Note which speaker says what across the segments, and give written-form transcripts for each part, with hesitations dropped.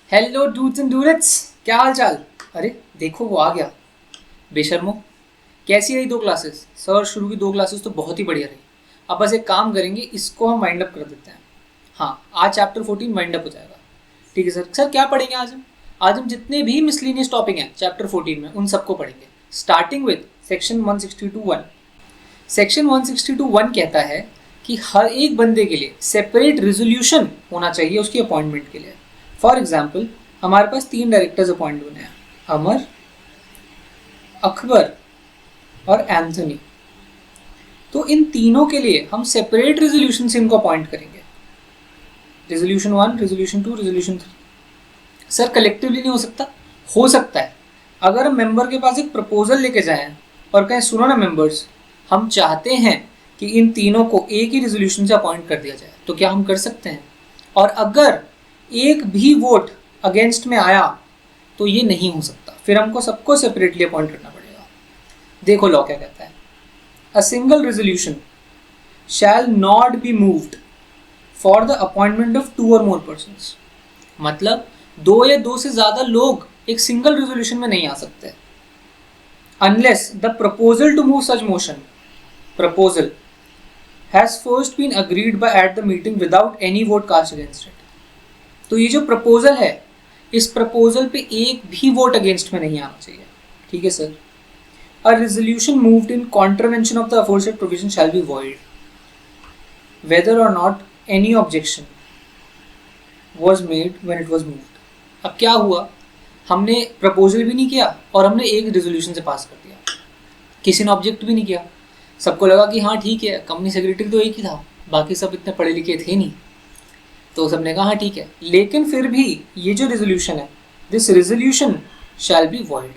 Speaker 1: Hello dudes and डूडेट्स, क्या हाल चाल। अरे देखो वो आ गया। बेशर्मो, कैसी रही दो क्लासेस? सर शुरू की दो क्लासेस तो बहुत ही बढ़िया रही। अब बस एक काम करेंगे, इसको हम वाइंड अप कर देते हैं। हाँ, आज चैप्टर 14 वाइंड अप हो जाएगा। ठीक है सर। सर क्या पढ़ेंगे आज हम जितने भी मिसलिनियस टॉपिक हैं चैप्टर 14 में उन सबको पढ़ेंगे, स्टार्टिंग विद सेक्शन 162.1। सेक्शन 162.1 कहता है कि हर एक बंदे के लिए सेपरेट रेजोल्यूशन होना चाहिए उसकी अपॉइंटमेंट के लिए। फॉर एग्जाम्पल, हमारे पास 3 डायरेक्टर्स अपॉइंट हुए हैं, अमर, अकबर और एंथनी। तो इन तीनों के लिए हम सेपरेट रेजोल्यूशन से इनको अपॉइंट करेंगे। Resolution 1, resolution 2, resolution 3। Sir collectively नहीं हो सकता? हो सकता है। अगर हम मेंबर के पास एक प्रपोजल लेके जाएं और कहें सुनो ना मेंबर्स, हम चाहते हैं कि इन तीनों को एक ही रेजोल्यूशन से अपॉइंट कर दिया जाए, तो क्या हम कर सकते हैं? और अगर एक भी वोट अगेंस्ट में आया तो ये नहीं हो सकता, फिर हमको सबको सेपरेटली अपॉइंट करना पड़ेगा। देखो लॉ क्या कहता है, a single resolution shell not be moved for the appointment of 2 और मोर पर्सन्स। मतलब 2 या 2 से ज्यादा लोग एक सिंगल रेजोल्यूशन में नहीं आ सकते, unless the proposal to move such motion proposal has first been agreed by at the meeting without any vote cast against it. तो ये जो प्रपोजल है, इस प्रपोजल पे एक भी वोट अगेंस्ट में नहीं आना चाहिए। ठीक है sir. A resolution moved in contravention of the aforesaid provision shall be void whether or not any objection was made when it was moved. अब क्या हुआ, हमने प्रपोजल भी नहीं किया और हमने एक रेजोल्यूशन से पास कर दिया, किसी ने ऑब्जेक्ट भी नहीं किया। सबको लगा कि हाँ ठीक है, कंपनी सेक्रेटरी तो एक ही था, बाकी सब इतने पढ़े लिखे थे नहीं, तो सबने कहा हाँ ठीक है। लेकिन फिर भी ये जो रेजोल्यूशन है, this resolution shell be void.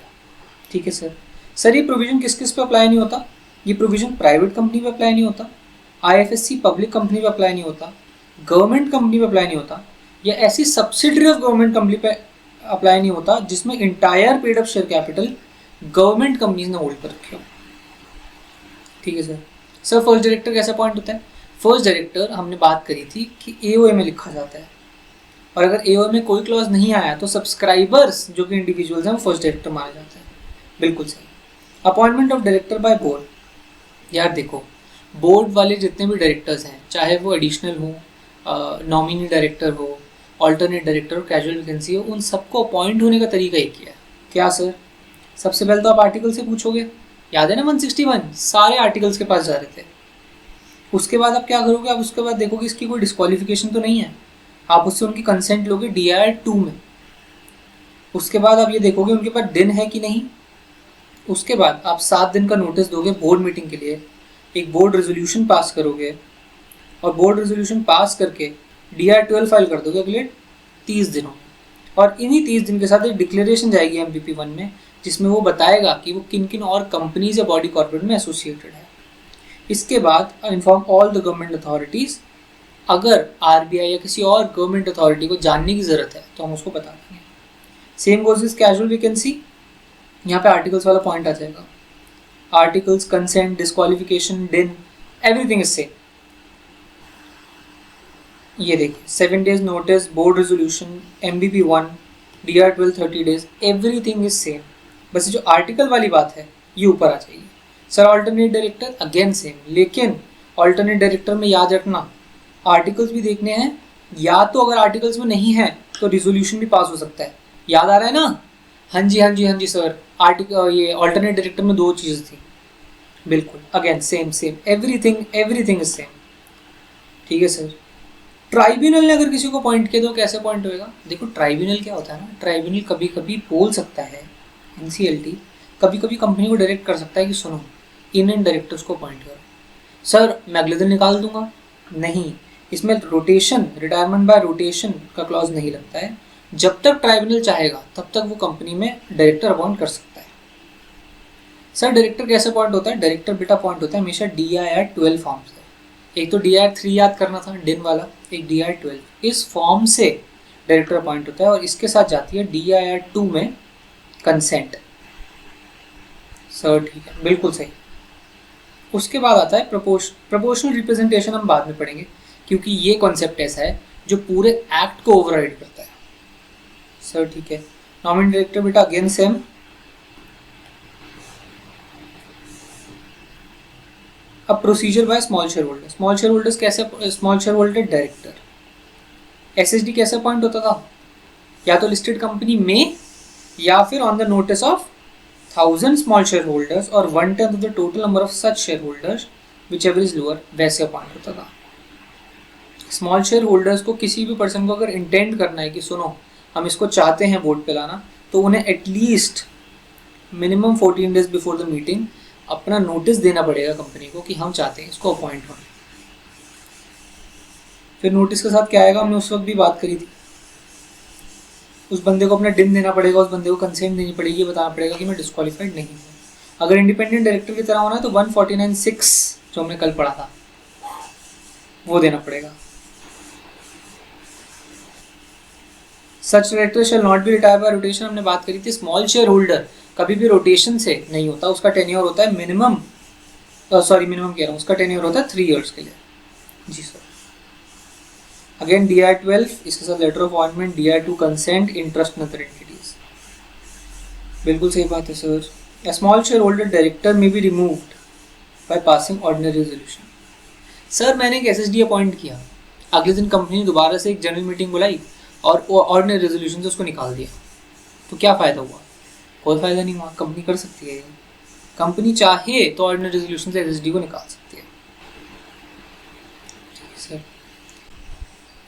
Speaker 1: ठीक है सर। सर ये प्रोविजन किस किस पे अप्लाई नहीं होता? ये प्रोविजन प्राइवेट कंपनी पे अप्लाई नहीं होता, आईएफएससी पब्लिक कंपनी पे अप्लाई नहीं होता, गवर्नमेंट कंपनी पे अप्लाई नहीं होता, या ऐसी सब्सिडरी ऑफ गवर्नमेंट कंपनी पे अप्लाई नहीं होता जिसमें entire paid up share capital government companies ने होल्ड कर रखे हो। ठीक है सर। सर फर्स्ट डायरेक्टर कैसे अपॉइंट होता है? फर्स्ट डायरेक्टर हमने बात करी थी कि एओए में लिखा जाता है, और अगर एओए में कोई क्लॉज नहीं आया तो सब्सक्राइबर्स जो कि इंडिविजुअल्स हैं वो फर्स्ट डायरेक्टर माने जाते हैं। बिल्कुल सही। Appointment of director by board. यार देखो, बोर्ड वाले जितने भी डायरेक्टर्स हैं, चाहे वो एडिशनल हो, नॉमिनी डायरेक्टर हो, ऑल्टरनेट डायरेक्टर हो, कैजुअल वैकेंसी हो, उन सबको अपॉइंट होने का तरीका एक ही है। क्या सर? सबसे पहले तो आप आर्टिकल से पूछोगे, याद है ना 161, सारे आर्टिकल्स के पास जा रहे थे। उसके बाद आप क्या करोगे, आप उसके बाद देखोगे इसकी कोई डिस्क्वालिफिकेशन तो नहीं है, आप उससे उनकी कंसेंट लोगे DIR 2 में। उसके बाद आप ये देखोगे उनके पास दिन है कि नहीं। उसके बाद आप 7 दिन का नोटिस दोगे बोर्ड मीटिंग के लिए, एक बोर्ड रेजोल्यूशन पास करोगे, और बोर्ड रेजोल्यूशन पास करके DIR 12 फाइल कर दोगे अगले 30 दिनों में। और इन्हीं 30 दिन के साथ एक डिक्लेरेशन जाएगी MPP 1 में, जिसमें वो बताएगा कि वो किन किन और कंपनीज या बॉडी कॉर्पोरेट में एसोसिएटेड है। इसके बाद inform all the government authorities. अगर RBI या किसी और गवर्नमेंट अथॉरिटी को जानने की ज़रूरत है तो हम उसको बता देंगे। Same goes is casual vacancy. यहाँ पे आर्टिकल्स वाला पॉइंट आ जाएगा। आर्टिकल्स, कंसेंट, डिस्क्वालिफिकेशन, डिन, एवरीथिंग इज सेम। ये देखिए 7 days notice, board resolution, MBP 1, DIR 12 30 days, everything is same. बस जो आर्टिकल वाली बात है ये ऊपर आ जाएगी। Sir alternate director again same, लेकिन ऑल्टरनेट डायरेक्टर में याद रखना आर्टिकल्स भी देखने हैं, या तो अगर आर्टिकल्स में नहीं है तो रिजोल्यूशन भी पास हो सकता है। याद आ रहा है ना? हाँ जी हाँ जी हाँ जी सर, आर्टिकल ये ऑल्टरनेट डायरेक्टर में 2 चीज़ थी। बिल्कुल again same same, everything is same. ठीक है सर। ट्राइब्यूनल ने अगर किसी को अपॉइंट किया तो कैसे अपॉइंट होएगा? देखो ट्राइब्यूनल क्या होता है ना, ट्राइब्यूनल कभी कभी बोल सकता है, NCLT कभी कभी कंपनी को डायरेक्ट कर सकता है कि सुनो इन डायरेक्टर्स को अपॉइंट करो। सर मैं अगले दिन निकाल दूंगा, नहीं, इसमें रोटेशन, रिटायरमेंट बाय रोटेशन का क्लॉज नहीं लगता है। जब तक ट्राइब्यूनल चाहेगा तब तक वो कंपनी में डायरेक्टर अपॉइंट कर सकता है। सर डायरेक्टर कैसे अपॉइंट होता है? डायरेक्टर बेटा अपॉइंट होता है हमेशा DIR 12 फॉर्म से। एक तो DIR 3 याद करना था डिन वाला, एक DIR 12, इस फॉर्म से डायरेक्टर अपॉइंट होता है, और इसके साथ जाती है DIR 2 में कंसेंट। सर ठीक है, बिल्कुल सही। उसके बाद आता है प्रोपोर्शनल रिप्रेजेंटेशन, हम बाद में पढ़ेंगे क्योंकि ये कॉन्सेप्ट ऐसा है जो पूरे एक्ट को ओवरराइड करता है। सर ठीक है। नॉमिनी डायरेक्टर बेटा अगेन सेम, अब procedure by small shareholder. Small shareholders कैसे, small shareholder director, SSD कैसे अपॉइंट होता था, या तो लिस्टेड कंपनी में या फिर on the notice of 1000 small shareholders और 1/10 of the total number of such shareholders whichever is lower, वैसे अपॉइंट होता था। स्मॉल शेयर होल्डर्स को किसी भी पर्सन को अगर इंटेंड करना है कि सुनो हम इसको चाहते हैं वोट पे लाना, तो उन्हें at least minimum 14 days before the meeting अपना नोटिस देना पड़ेगा कंपनी को कि हम चाहते हैं इसको अपॉइंट होना। फिर नोटिस के साथ क्या आएगा, हमने उस वक्त भी बात करी थी, उस बंदे को अपना डिन देना पड़ेगा, उस बंदे को कंसेंट देनी पड़ेगी, बताना पड़ेगा कि मैं डिस्क्वालीफाइड नहीं हूँ। अगर इंडिपेंडेंट डायरेक्टर की तरह होना है तो 149(6) जो हमने कल पढ़ा था वो देना पड़ेगा। सच director shell not B retire by rotation, हमने बात करी थी। स्मॉल शेयर होल्डर कभी भी रोटेशन से नहीं होता, उसका टेन्योर होता है मिनिमम, मिनिमम कह रहा हूँ, उसका टेन्योर होता है 3 years के लिए। जी सर। अगेन DI 12, इसके साथ letter of appointment, DI two consent interest in other entities. बिल्कुल सही बात है sir. A small shareholder director may be removed by passing ordinary resolution। Sir मैंने एक SSD अपॉइंट किया, अगले दिन कंपनी ने दोबारा से एक जनरल मीटिंग बुलाई और ऑर्डिनरी रेजोल्यूशन से उसको निकाल दिया, तो क्या फ़ायदा हुआ? कोई फ़ायदा नहीं हुआ। कंपनी कर सकती है, कंपनी चाहे तो ऑर्डिनरी रेजोल्यूशन से SSD को निकाल सकती है। Sir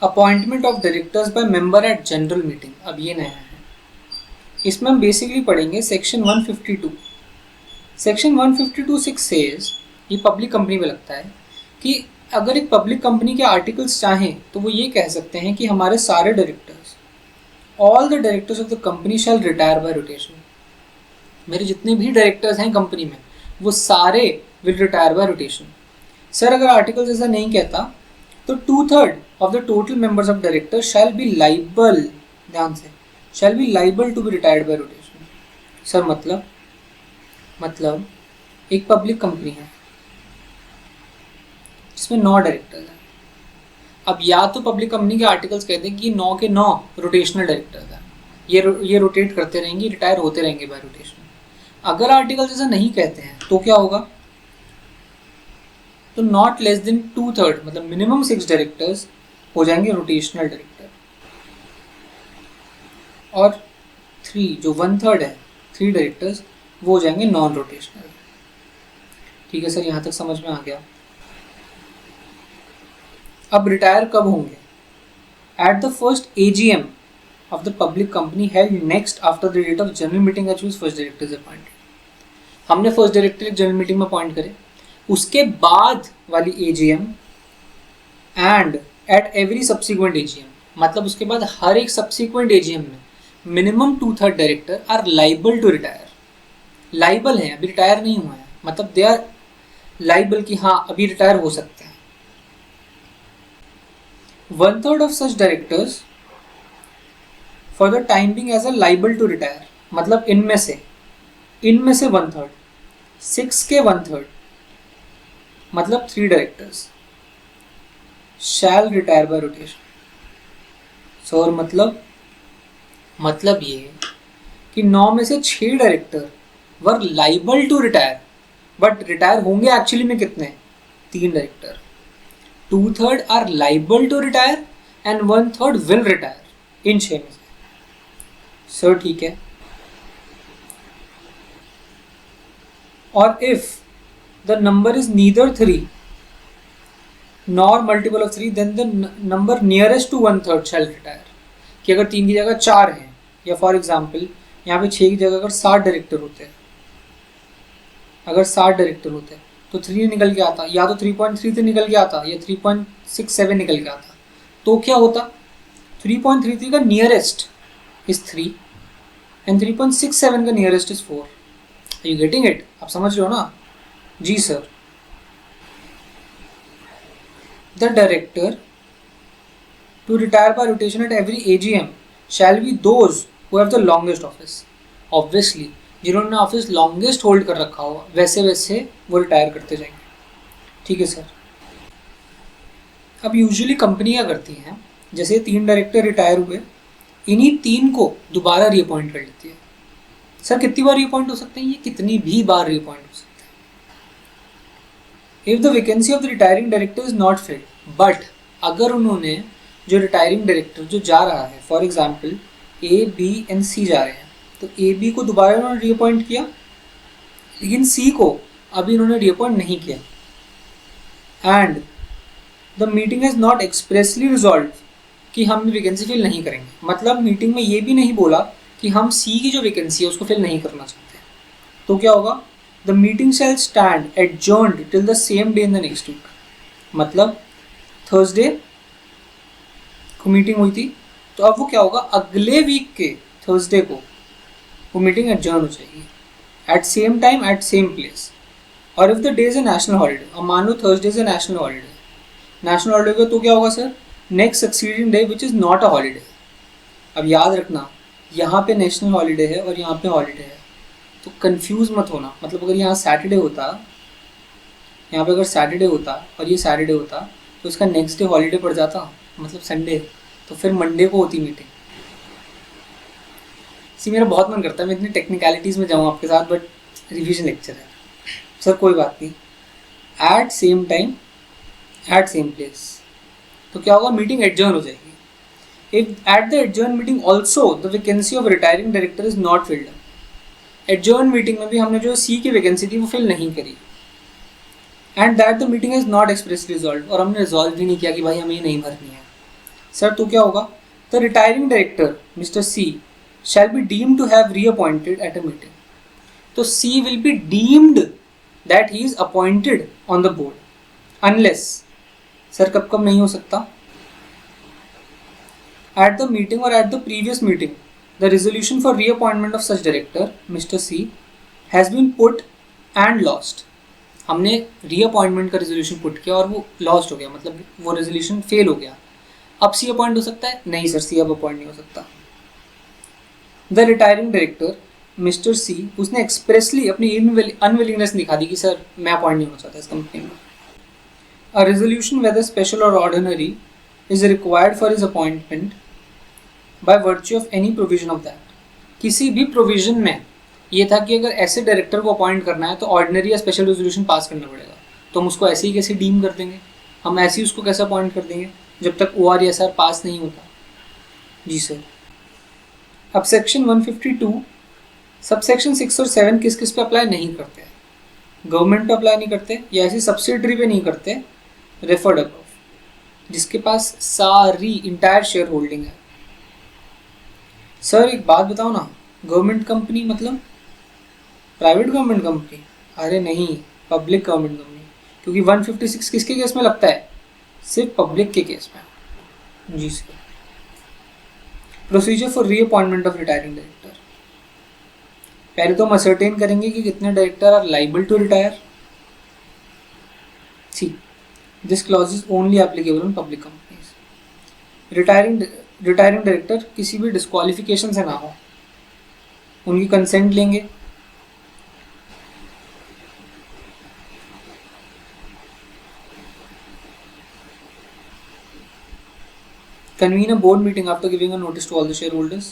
Speaker 1: appointment of directors by member eight general meeting, अब ये नया है। इसमें हम बेसिकली पढ़ेंगे सेक्शन 152। सेक्शन 152(6) सेज, ये पब्लिक कंपनी में लगता है कि अगर एक पब्लिक कंपनी के आर्टिकल्स चाहें तो वो ये कह सकते हैं कि हमारे सारे directors, all the directors of the company shall retire by rotation. मेरे जितने भी डायरेक्टर्स हैं कंपनी में वो सारे will retire by rotation. Sir अगर आर्टिकल्स ऐसा नहीं कहता तो 2/3 of the total members of directors shall be liable, ध्यान से, shall be liable to be retired by rotation. Sir मतलब एक पब्लिक कंपनी है जिसमें 9 डायरेक्टर्स हैं। अब या तो पब्लिक कंपनी के आर्टिकल्स कहते हैं कि 9 के 9 रोटेशनल डायरेक्टर्स हैं, ये रोटेट करते रहेंगे, रिटायर होते रहेंगे बाय रोटेशन। अगर आर्टिकल्स ऐसा नहीं कहते हैं तो क्या होगा, तो नॉट लेस देन 2/3 मतलब मिनिमम 6 डायरेक्टर्स हो जाएंगे रोटेशनल डायरेक्टर, और 3 जो 1/3 है, 3 डायरेक्टर्स वो हो जाएंगे नॉन रोटेशनल। ठीक है सर, यहाँ तक समझ में आ गया। अब रिटायर कब होंगे? At the first AGM of the public company held next after the date of general meeting at which first director is appointed. हमने फर्स्ट डायरेक्टर एक जनरल मीटिंग में अपॉइंट करे, उसके बाद वाली AGM and at every subsequent AGM, मतलब उसके बाद हर एक सब्सिक्वेंट AGM में minimum 2/3 director are liable to retire. Liable हैं, अभी रिटायर नहीं हुआ है, मतलब दे आर लाइबल कि हाँ अभी रिटायर हो सकते हैं। 1/3 of such directors for the time being as a liable to retire, मतलब इनमें से 1/3, 6 के 1/3 मतलब 3 directors shall retire by rotation. So मतलब ये कि 9 में से 6 director were liable to retire, but retire होंगे एक्चुअली में कितने? 3 director. 2/3 are liable to retire and 1/3 will retire in 6 में से। सर ठीक है। और if the number is neither 3 nor multiple of 3 then the number nearest to 1/3 shall retire. कि अगर 3 की जगह 4 हैं, या फॉर एग्जाम्पल यहाँ पे 6 की जगह अगर 7 डायरेक्टर होते हैं, अगर 7 डायरेक्टर होते हैं तो 3 निकल के आता, या तो 3.3 से निकल के आता या 3.67 निकल के आता, तो क्या होता? 3.33 का नियरेस्ट इज 3 एंड 3.67 का nearest is 4। Are you getting it? आप समझ रहे हो ना? जी sir. The director to retire by rotation at every AGM shall be those who have the longest office. Obviously जिन्होंने ऑफिस लॉन्गेस्ट होल्ड कर रखा हो वैसे वैसे वो रिटायर करते जाएंगे। ठीक है सर। अब यूजुअली कंपनी क्या करती हैं, जैसे 3 डायरेक्टर रिटायर हुए इन्हीं 3 को दोबारा रीअपॉइंट कर लेती है। सर कितनी बार रीअपॉइंट हो सकते हैं? ये कितनी भी बार रीअपॉइंट हो सकते हैं। If the vacancy of the retiring director is not filled, but अगर उन्होंने जो रिटायरिंग डायरेक्टर जो जा रहा है, for example A B and C जा रहे हैं, तो ए बी को दोबारा उन्होंने रीअपॉइंट किया, लेकिन सी को अभी इन्होंने रीअपॉइंट नहीं किया, and the meeting has not expressly resolve कि हम वैकेंसी फिल नहीं करेंगे, मतलब मीटिंग में ये भी नहीं बोला कि हम सी की जो वैकेंसी है उसको फिल नहीं करना चाहते, तो क्या होगा? The meeting shall stand adjourned till the same day in the next week. मतलब थर्सडे को मीटिंग हुई थी, तो अब वो क्या होगा? अगले वीक के थर्सडे को वो मीटिंग एडजर्न हो जाएगी at same time at same place. और if the day is a national holiday, अब मान लो Thursday is a national holiday, national holiday का तो क्या होगा sir? Next succeeding day which is not a holiday. अब याद रखना, यहाँ पे नेशनल हॉलीडे है और यहाँ पे हॉलीडे है, तो कंफ्यूज मत होना। मतलब अगर यहाँ सैटरडे होता, यहाँ पे अगर सैटरडे होता और ये सैटरडे होता, तो इसका नेक्स्ट डे हॉलीडे पड़ जाता, मतलब संडे, तो फिर मंडे को होती मीटिंग। सी मेरा बहुत मन करता है मैं इतनी टेक्निकलिटीज़ में जाऊँ आपके साथ, बट रिवीजन लेक्चर है सर, कोई बात नहीं। At same time at same place, तो क्या होगा? मीटिंग एडजर्न हो जाएगी। If at the adjourn meeting also the vacancy of retiring director is not filled, adjourn meeting में भी हमने जो सी की वैकेंसी थी वो फिल नहीं करी, and that the meeting is not express resolve, और हमने रिजॉल्व भी नहीं किया कि भाई हमें ये नहीं भरनी है सर, तो क्या होगा? The retiring director mister C shall be deemed to have reappointed at a meeting, तो C will be deemed that he is appointed on the board, unless, sir कब कब नहीं हो सकता? एट द मीटिंग और at the previous meeting the resolution for reappointment of such director mister C has been put and lost, हमने reappointment का resolution put किया और वो लॉस्ट हो गया, मतलब वो रेजोल्यूशन फेल हो गया। अब सी अपॉइंट हो सकता है? नहीं सर, सी अब अपॉइंट नहीं हो सकता। द रिटायरिंग डायरेक्टर मिस्टर सी, उसने एक्सप्रेसली अपनी अनविलिंगनेस दिखा दी कि सर मैं अपॉइंट नहीं होना चाहता इस कंपनी में। A resolution, whether special or ordinary, is required for his appointment by virtue of any provision of that. किसी भी प्रोविजन में ये था कि अगर ऐसे डायरेक्टर को अपॉइंट करना है तो ऑर्डिनरी या स्पेशल रेजोल्यूशन पास करना पड़ेगा, तो हम उसको ऐसे ही कैसे डीम कर देंगे? हम ऐसे ही उसको कैसे अपॉइंट कर देंगे जब तक OR या SR पास नहीं होता? जी सर। अब सेक्शन 152 सबसेक्शन 6 और 7 किस किस पे अप्लाई नहीं करते? गवर्नमेंट पे अप्लाई नहीं करते, या ऐसी सब्सिडरी पे नहीं करते, रेफर्ड अबव, जिसके पास सारी इंटायर शेयर होल्डिंग है। सर एक बात बताओ ना, गवर्नमेंट कंपनी मतलब प्राइवेट गवर्नमेंट कंपनी? अरे नहीं, पब्लिक गवर्नमेंट कंपनी, क्योंकि 156 किसके केस में लगता है? सिर्फ पब्लिक के केस में। जी sir. Procedure for reappointment of retiring director, पहले तो हम असर्टेन करेंगे कि कितने director are liable to retire. See this clause is only applicable on public companies. Retiring director किसी भी डिस्क्वालिफिकेशन से ना हो, उनकी कंसेंट लेंगे, convene a board meeting after giving a notice to all the shareholders,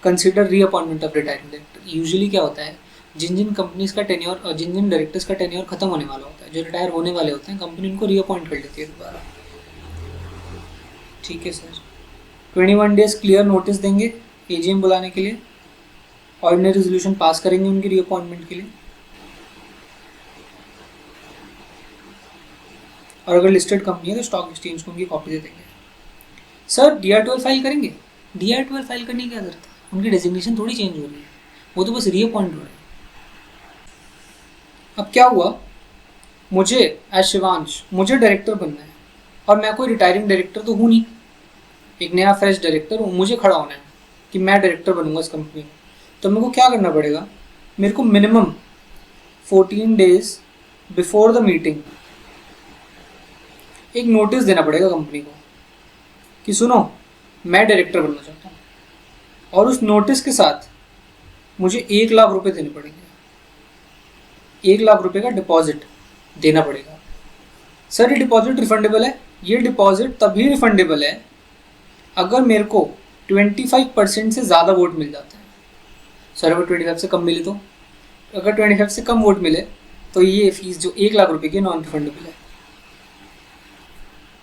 Speaker 1: consider reappointment of retiring director। Usually क्या होता है, जिन जिन कंपनीज का टेन्योर और जिन जिन डायरेक्टर्स का टेन्योर खत्म होने वाला होता है, जो रिटायर होने वाले होते हैं, कंपनी उनको रीअपॉइंट कर लेती है दोबारा। ठीक है सर। 21 डेज क्लियर नोटिस देंगे AGM बुलाने के लिए, ऑर्डिनरी रेजोल्यूशन पास करेंगे उनकी रीअपॉइंटमेंट के लिए, और अगर लिस्टेड कंपनी है तो स्टॉक एक्सचेंज को उनकी कॉपी दे देंगे। सर DR12 फाइल करेंगे? DR12 फाइल करने की क्या जरूरत है? उनकी डेजिग्नेशन थोड़ी चेंज हो रही है, वो तो बस रीअपॉइंट हो रहे हैं। अब क्या हुआ, मुझे एज शिवांश मुझे डायरेक्टर बनना है, और मैं कोई रिटायरिंग डायरेक्टर तो हूँ नहीं, एक नया फ्रेश डायरेक्टर हूँ, मुझे खड़ा होना है कि मैं डायरेक्टर बनूंगा इस कंपनी में। तो मेरे को क्या करना पड़ेगा? मेरे को minimum 14 days before the meeting एक नोटिस देना पड़ेगा कंपनी को कि सुनो मैं डायरेक्टर बनना चाहता हूँ, और उस नोटिस के साथ मुझे 1 लाख रुपए देने पड़ेंगे। 1 लाख रुपए का डिपॉजिट देना पड़ेगा। सर ये डिपॉजिट रिफंडेबल है? ये डिपॉजिट तभी रिफंडेबल है अगर मेरे को 25% से ज़्यादा वोट मिल जाते हैं। सर अगर 25 से कम मिले तो, अगर 25 से कम वोट मिले तो ये फीस जो 1 लाख रुपए की नॉन रिफंडेबल है।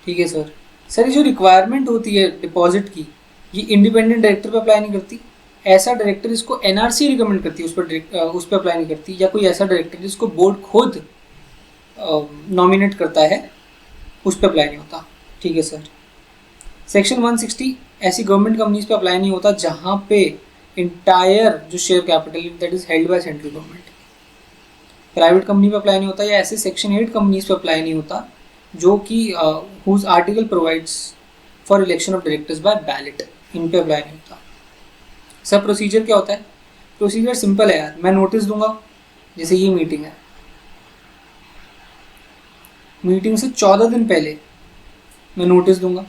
Speaker 1: ठीक है सर। सर ये जो रिक्वायरमेंट होती है डिपॉजिट की, ये इंडिपेंडेंट डायरेक्टर पे अप्लाई नहीं करती। ऐसा डायरेक्टर इसको एनआरसी रिकमेंड करती है, उस पर अप्लाई नहीं करती, या कोई ऐसा डायरेक्टर जिसको बोर्ड खुद नॉमिनेट करता है उस पर अप्लाई नहीं होता। ठीक है सर। सेक्शन 160 ऐसी गवर्नमेंट कंपनीज पे अप्लाई नहीं होता जहाँ पे इंटायर जो share capital that is held by central government. Private company पे अप्लाई नहीं होता, या ऐसे सेक्शन 8 कंपनीज पे अप्लाई नहीं होता जो कि whose article provides for election of directors by ballot, इन पे अप्लाई नहीं होता। सर प्रोसीजर क्या होता है? प्रोसीजर सिंपल है यार, मैं नोटिस दूंगा, जैसे ये मीटिंग है, मीटिंग से 14 दिन पहले मैं नोटिस दूंगा,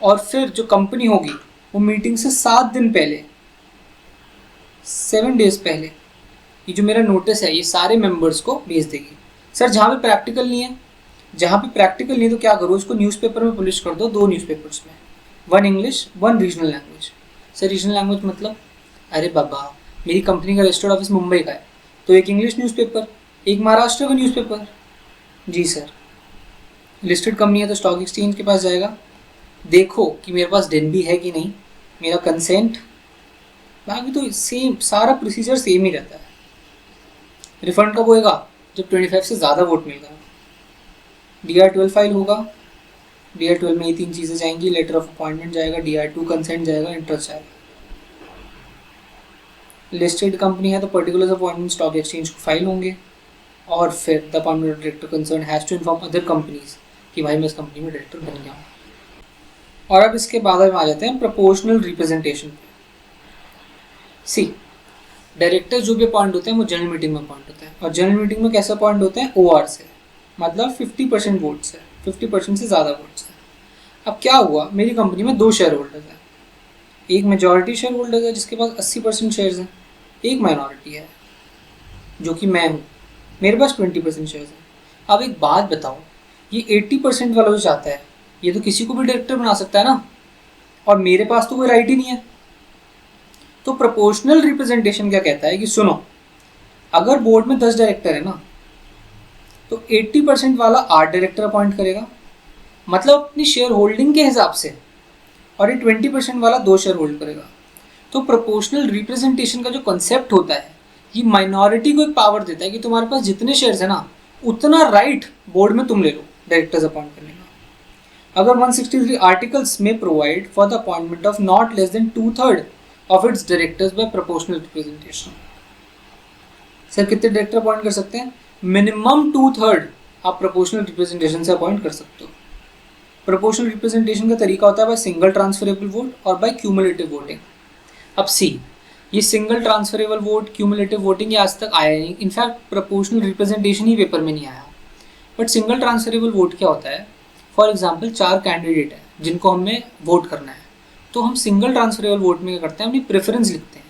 Speaker 1: और फिर जो कंपनी होगी वो मीटिंग से 7 दिन पहले, 7 डेज पहले, ये जो मेरा नोटिस है ये सारे मेंबर्स को भेज देगी। सर जहाँ पे प्रैक्टिकल नहीं है, जहाँ पे प्रैक्टिकल नहीं तो क्या करो, इसको न्यूज़पेपर में पब्लिश कर दो, 2 न्यूज़पेपर्स में, 1 English 1 regional language. Sir regional language मतलब, अरे बाबा मेरी कंपनी का रजिस्टर्ड ऑफिस मुंबई का है, तो एक इंग्लिश न्यूज़पेपर, एक महाराष्ट्र का न्यूज़पेपर। जी सर। लिस्टेड कंपनी है तो स्टॉक एक्सचेंज के पास जाएगा, देखो कि मेरे पास डेनबी है कि नहीं, मेरा कंसेंट, बाकी तो सेम, सारा प्रोसीजर सेम ही रहता है। रिफंड कब होएगा? जब 25 से ज़्यादा वोट मिलेगा। DR12 फाइल होगा, DR12 में ये 3 चीज़ें जाएंगी, लेटर ऑफ अपॉइंटमेंट जाएगा, DR2 कंसेंट जाएगा, इंटरेस्ट जाएगा। लिस्टेड कंपनी है तो पर्टिकुलर्स अपॉइंटमेंट स्टॉक एक्सचेंज को फाइल होंगे, और फिर the appointment director concern has to inform other companies कि भाई मैं इस कंपनी में डायरेक्टर बन गया हूँ। और अब इसके बाद हम आ जाते हैं प्रोपोर्शनल रिप्रेजेंटेशन पे। सी, डायरेक्टर जो भी अपॉइंट होते हैं वो जनरल मीटिंग में अपॉइंट होते हैं, और जनरल मीटिंग में कैसे अपॉइंट होते हैं? OR से, मतलब 50% वोट से, 50% से ज़्यादा वोट से। अब क्या हुआ, मेरी कंपनी में 2 शेयर होल्डर्स हैं, एक मेजॉरिटी शेयर होल्डर है जिसके पास 80% शेयर्स हैं, एक माइनॉरिटी है जो कि मैं हूँ, मेरे पास 20% शेयर्स हैं। अब एक बात बताओ, ये 80% वाला जो चाहता है ये तो किसी को भी डायरेक्टर बना सकता है ना, और मेरे पास तो कोई राइट ही नहीं है। तो प्रोपोर्शनल रिप्रेजेंटेशन क्या कहता है कि सुनो, अगर बोर्ड में 10 डायरेक्टर है ना, तो 80% वाला 8 डायरेक्टर अपॉइंट करेगा, मतलब अपनी शेयर होल्डिंग के हिसाब से, और ये 20% वाला 2 शेयर होल्ड करेगा। तो प्रोपोर्शनल रिप्रेजेंटेशन का जो कॉन्सेप्ट होता है, ये माइनॉरिटी को एक पावर देता है कि तुम्हारे पास जितने शेयर्स है ना, उतना राइट बोर्ड में तुम ले लो डायरेक्टर्स अपॉइंट करने का। अगर 163 आर्टिकल्स में provide for the appointment of not less than 2/3 of its directors bye proportional representation. Sir कितने डायरेक्टर अपॉइंट कर सकते हैं? मिनिमम 2/3 आप प्रोपोर्शनल रिप्रेजेंटेशन से अपॉइंट कर सकते हो। प्रोपोर्शनल रिप्रेजेंटेशन का तरीका होता है बाय सिंगल ट्रांसफरेबल वोट और बाय क्यूमुलेटिव वोटिंग। अब सी, ये single transferable vote, cumulative voting ये आज तक आया नहीं, इनफैक्ट प्रोपोर्शनल रिप्रेजेंटेशन ही पेपर में नहीं आया। बट सिंगल ट्रांसफरेबल वोट क्या होता है? फॉर एग्जाम्पल 4 कैंडिडेट हैं जिनको हमें वोट करना है, तो हम सिंगल ट्रांसफरेबल वोट में क्या करते हैं, अपनी प्रेफरेंस लिखते हैं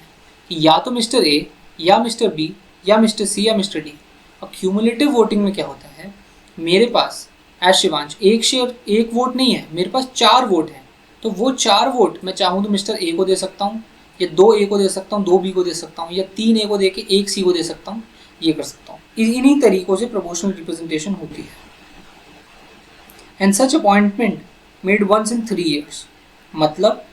Speaker 1: कि या तो मिस्टर ए, या मिस्टर बी, या मिस्टर सी, या मिस्टर डी। अब क्यूमुलेटिव वोटिंग में क्या होता है, मेरे पास एज शिवांश एक वोट नहीं है, मेरे पास 4 वोट हैं, तो वो 4 वोट मैं चाहूँ तो मिस्टर ए को दे सकता हूँ, या 2 ए को दे सकता हूँ, 2 बी को दे सकता हूँ, या 3 ए को दे के 1 सी को दे सकता हूँ, ये कर सकता हूँ। इन्हीं तरीकों से प्रोपोर्शनल रिप्रेजेंटेशन होती है। And such appointment made once in 3 years, मतलब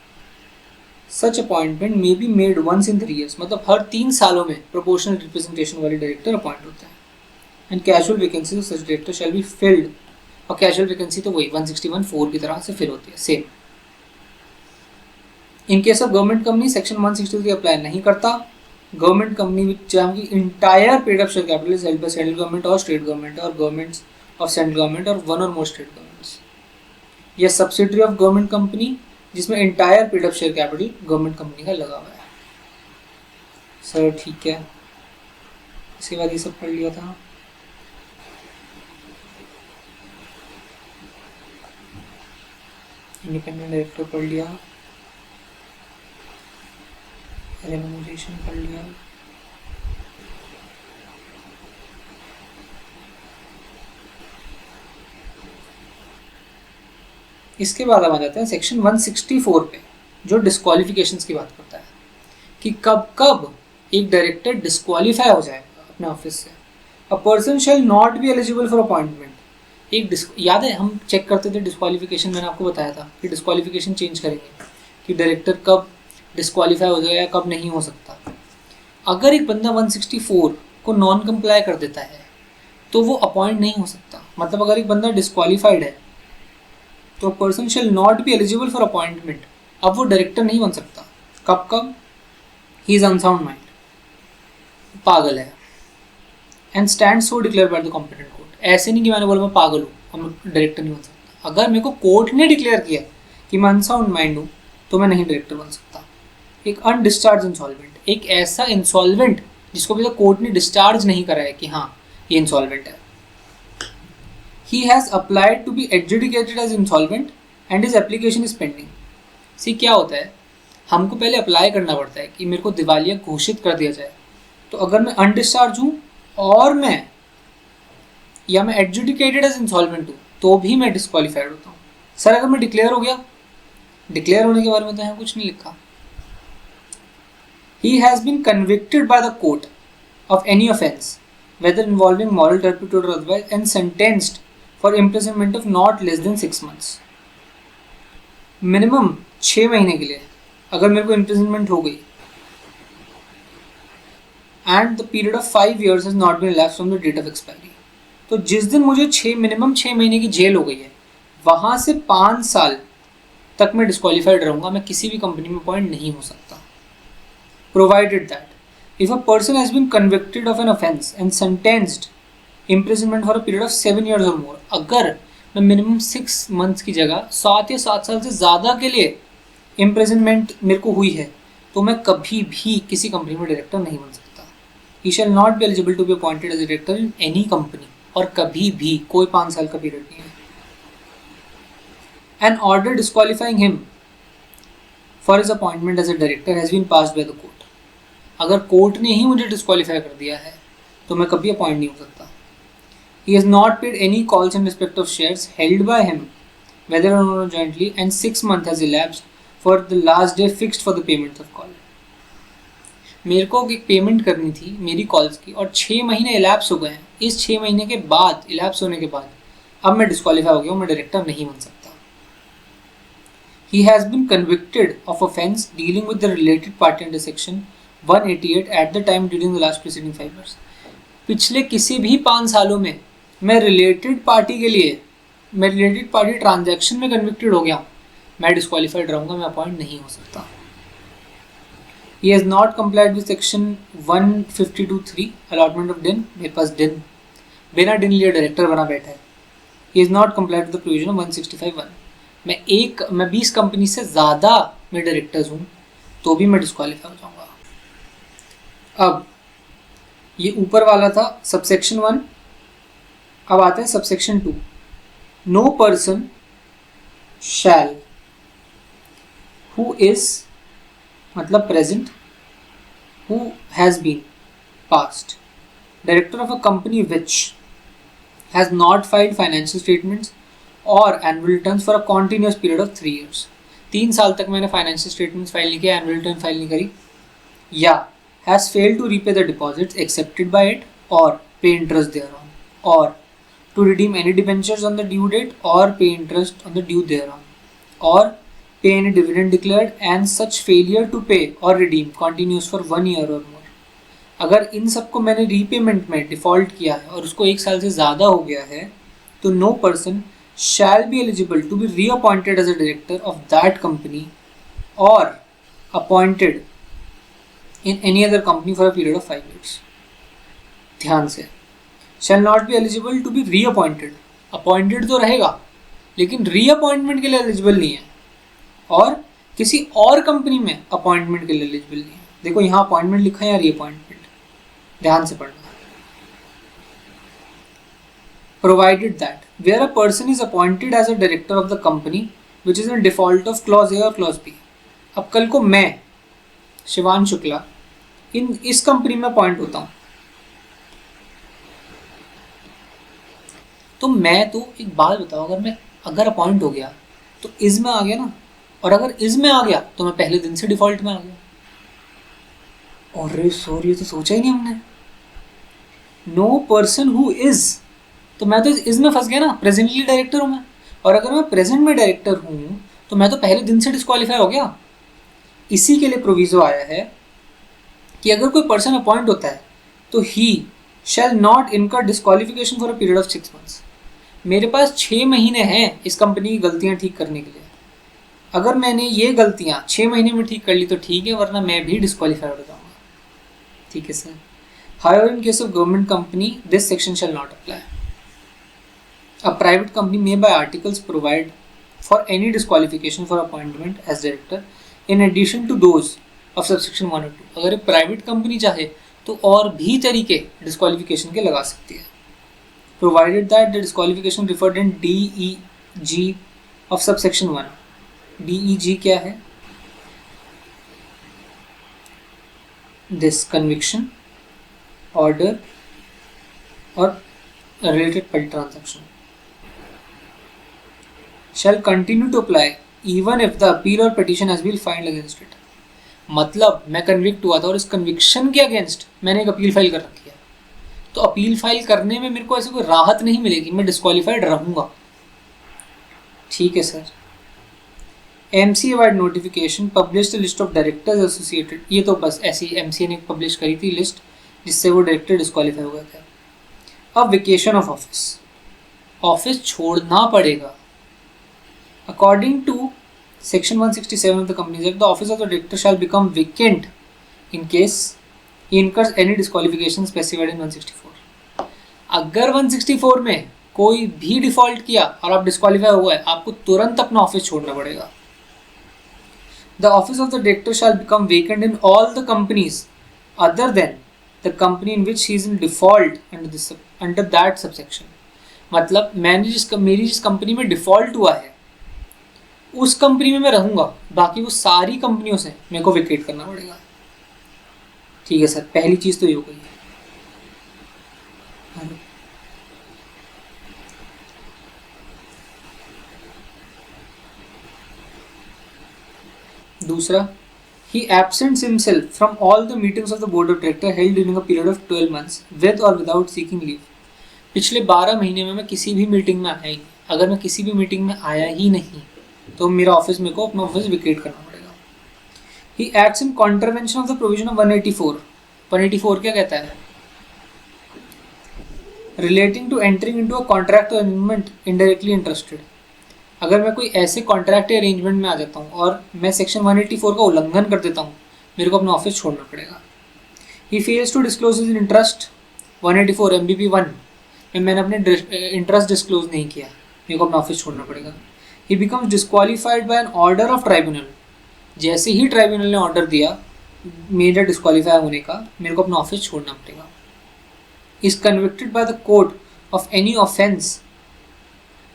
Speaker 1: such appointment may be made once in 3 years, मतलब हर 3 सालों में प्रोपोर्शनल रिप्रेजेंटेशन वाले डायरेक्टर अपॉइंट होते हैं। And casual vacancy of such director shall be filled, और कैजुअल वैकेंसी तो वही 161(4) की तरह से फिल होती है, same. In case of government company section 163 apply नहीं करता। गवर्नमेंट कंपनी जहाँ की entire paid up share capital is held by central government और स्टेट गवर्नमेंट, और गवर्नमेंट्स ऑफ सेंट्रल गवर्नमेंट और 1 और मोर स्टेट गवर्नमेंट्स, या सब्सिडरी ऑफ गवर्नमेंट कंपनी जिसमें entire paid up share capital government company का लगा हुआ है। सर ठीक है, इसके बाद ये सब पढ़ लिया था। इंडिपेंडेंट डायरेक्टर पढ़ लिया, रेम्यूनरेशन पढ़ लिया, इसके बाद हम आ जाते हैं सेक्शन 164 पे। जो डिस्क्वालिफिकेशंस की बात करता है कि कब कब एक डायरेक्टर डिस्क्वालीफाई हो जाएगा अपने ऑफिस से। A person shall not be eligible for appointment. याद है हम चेक करते थे डिस्क्वालिफिकेशन, मैंने आपको बताया था कि डिस्क्वालिफिकेशन चेंज करेंगे कि डायरेक्टर कब डिस्क्वालीफाई हो जाएगा या कब नहीं हो सकता। अगर एक बंदा 164 को नॉन कंप्लाई कर देता है तो वो अपॉइंट नहीं हो सकता। मतलब अगर एक बंदा डिस्क्वालीफाइड है तो person shall not be eligible for appointment. अब वो डायरेक्टर नहीं बन सकता। कब कब? ही इज अनसाउंड माइंड, पागल है। And stand so declare by the competent court. ऐसे नहीं कि मैंने बोला मैं पागल हूँ और मैं डायरेक्टर नहीं बन सकता। अगर मेरे को कोर्ट ने डिक्लेयर किया कि मैं अनसाउंड माइंड हूँ तो मैं नहीं डायरेक्टर बन सकता। एक अनडिस्चार्ज इंसॉल्वेंट, एक ऐसा इंसॉल्वेंट जिसको भी कोर्ट ने डिस्चार्ज नहीं करा है कि हाँ ये इंसॉल्वेंट है। He has applied to be adjudicated as insolvent and his application is pending. C क्या होता है, हमको पहले अप्लाई करना पड़ता है कि मेरे को दिवालिया घोषित कर दिया जाए। तो अगर मैं अनडिस्चार्ज हूँ और मैं एडजुडिकेटेड एज इंसॉल्वेंट हूँ तो भी मैं डिस्क्वालीफाइड होता हूँ। सर अगर मैं डिक्लेयर हो गया, डिक्लेयर होने के बारे में तो यहाँ कुछ नहीं लिखा। He has been convicted by the court of any offence, whether involving moral turpitude or otherwise, and sentenced for imprisonment of not less than 6 months. Minimum 6 महीने के लिए अगर मेरे को imprisonment हो गई and the period of 5 years has not been elapsed from the date of expiry, तो जिस दिन मुझे मिनिमम 6 महीने की जेल हो गई है वहाँ से 5 साल तक मैं डिस्क्वालीफाइड रहूँगा, मैं किसी भी कंपनी में अपॉइंट नहीं हो सकता। Provided that if a person has been convicted of an offence and sentenced imprisonment for a period of 7 years or more, अगर मैं मिनिमम 6 मंथ्स की जगह 7 या 7 साल से ज़्यादा के लिए इम्प्रिजनमेंट मेरे को हुई है तो मैं कभी भी किसी कंपनी में डायरेक्टर नहीं बन सकता। He shall not be eligible to be appointed as a director in any company, और कभी भी कोई 5 साल का पीरियड नहीं है। An order disqualifying him for his appointment as a director has been passed by the court. अगर court ने ही मुझे डिस्क्वालीफाई कर दिया है तो मैं कभी अपॉइंट नहीं हो सकता। He has not paid any calls in respect of shares held by him, whether or not jointly, and 6 months has elapsed for the last day fixed for the payment of call. मेरे को एक payment करनी थी मेरी calls की और 6 महीने elapse हो गए हैं। इस 6 महीने के बाद, इलैप्स होने के बाद अब मैं डिस्क्वालीफाई हो गया हूँ, मैं डायरेक्टर नहीं बन सकता। He has been convicted of offence dealing with the related party under section 188 at the time during the last preceding 5 years. पिछले किसी भी 5 सालों में मैं रिलेटेड पार्टी के लिए, मैं रिलेटेड पार्टी ट्रांजैक्शन में कन्विक्टेड हो गया हूँ, मैं डिस्क्वालीफाइड रहूँगा, मैं अपॉइंट नहीं हो सकता। He has not complied with section 152(3) allotment of दिन। मेरे पास दिन बिना दिन लिए डायरेक्टर बना बैठा है। He has not complied with the provision of 165(1). मैं 20 कंपनी से ज़्यादा में डायरेक्टर्स हूँ तो भी मैं डिस्क्वालीफाई हो जाऊँगा। अब ये ऊपर वाला था सबसेक्शन 1, अब आता है subsection 2। No person shall who is मतलब present, who has been past director of a company which has not filed financial statements और annual returns for a continuous period of 3 years। 3 साल तक मैंने फाइनेंशियल स्टेटमेंट्स फाइल नहीं किया, annual return file नहीं करी, या has failed to repay the deposits accepted by it or pay interest thereon, or to redeem any debentures on the due date or pay interest on the due thereon, or pay any dividend declared, and such failure to pay or redeem continues for 1 year or more। अगर इन सब को मैंने repayment में default किया है और उसको 1 साल से ज़्यादा हो गया है तो no person shall be eligible to be reappointed as a director of that company or appointed in any other company for a period of 5 years। ध्यान से, shall not be eligible to be reappointed, appointed तो रहेगा लेकिन reappointment के लिए eligible नहीं है, और किसी और कंपनी में अपॉइंटमेंट के लिए एलिजिबल नहीं है। देखो यहाँ अपॉइंटमेंट लिखा है या रीअपॉइंटमेंट, ध्यान से पढ़ना। Provided that where a person is appointed as a director of the company which is in default of clause A or clause B। अब कल को मैं शिवान शुक्ला इस कंपनी में अपॉइंट होता हूँ तो मैं तो एक बात बताओ, अगर अपॉइंट हो गया तो इसमें आ गया ना और अगर इज में आ गया तो मैं पहले दिन से डिफॉल्ट में आ गया। अरे सॉरी, ये तो सोचा ही नहीं हमने। नो पर्सन हु इज, तो मैं तो इज में फंस गया ना, प्रेजेंटली डायरेक्टर हूँ मैं। और अगर मैं प्रेजेंट में डायरेक्टर हूँ तो मैं तो पहले दिन से डिस्क्वालीफाई हो गया। इसी के लिए प्रोविजो आया है कि अगर कोई पर्सन अपॉइंट होता है तो ही शैल नॉट इनकर disqualification for a period of 6 months। मेरे पास 6 महीने हैं इस कंपनी की गलतियाँ ठीक करने के लिए। अगर मैंने ये गलतियाँ 6 महीने में ठीक कर ली तो ठीक है, वरना मैं भी डिस्क्वालीफाई हो जाऊँगा। ठीक है sir. However, in case of government company, this section shall not apply. A private company may by articles provide for any disqualification for appointment as director in addition to those of subsection 1 or 2। अगर एक private company चाहे तो और भी तरीके disqualification के लगा सकती है, provided that the disqualification referred in DEG of subsection 1। DEG क्या है? This conviction, order और related party transaction shall continue to apply even if the appeal or petition has been filed against it। मतलब मैं convict हुआ था और इस conviction के अगेंस्ट मैंने एक अपील फाइल कर रखी है, तो अपील फाइल करने में मेरे को ऐसे कोई राहत नहीं मिलेगी, मैं डिस्क्वालीफाइड रहूँगा। ठीक है sir. MCA wide notification publish the list of directors associated, ये तो बस ऐसी MCA ने पब्लिश करी थी लिस्ट जिससे वो डायरेक्टर डिस्क्वालीफाई हो गया था। अब वेकेशन ऑफ ऑफिस, ऑफिस छोड़ना पड़ेगा। According to section 167 of the companies act, the office of the director shall become vacant in case he incurs any disqualification specified in 164। अगर 164 में कोई भी डिफॉल्ट किया और आप डिस्क्वालीफाई हुआ है, आपको तुरंत अपना ऑफिस छोड़ना पड़ेगा। The office of the director shall become vacant in all the companies other than the company in which he is in default under that subsection। मतलब मेरी जिस कंपनी में डिफॉल्ट हुआ है उस कंपनी में मैं रहूँगा, बाकी वो सारी कंपनियों से मेरे को वेकेट करना पड़ेगा। ठीक है सर, पहली चीज़ तो ये हो गई है। दूसरा, he absents himself from all the meetings of the board of director held during a period of 12 months with or without seeking leave। पिछले 12 महीने में मैं किसी भी मीटिंग में आया ही नहीं। अगर मैं किसी भी मीटिंग में आया ही नहीं तो मेरा ऑफिस, मेरे को अपना ऑफिस विकेट करना पड़ेगा। he acts in contravention of the provision of 184। 184 क्या कहता है? relating to entering into a contract or arrangement indirectly interested। अगर मैं कोई ऐसे कॉन्ट्रैक्ट या अरेंजमेंट में आ जाता हूँ और मैं सेक्शन 184 का उल्लंघन कर देता हूँ, मेरे को अपना ऑफिस छोड़ना पड़ेगा। He fails to disclose his interest 184 MBP 1 में मैंने अपने इंटरेस्ट डिस्क्लोज नहीं किया, मेरे को अपना ऑफिस छोड़ना पड़ेगा। He becomes disqualified by an order of tribunal. जैसे ही ट्राइब्यूनल ने ऑर्डर दिया मेरा डिस्क्वालीफाई होने का, मेरे को अपना ऑफिस छोड़ना पड़ेगा। Is convicted by the court of any offence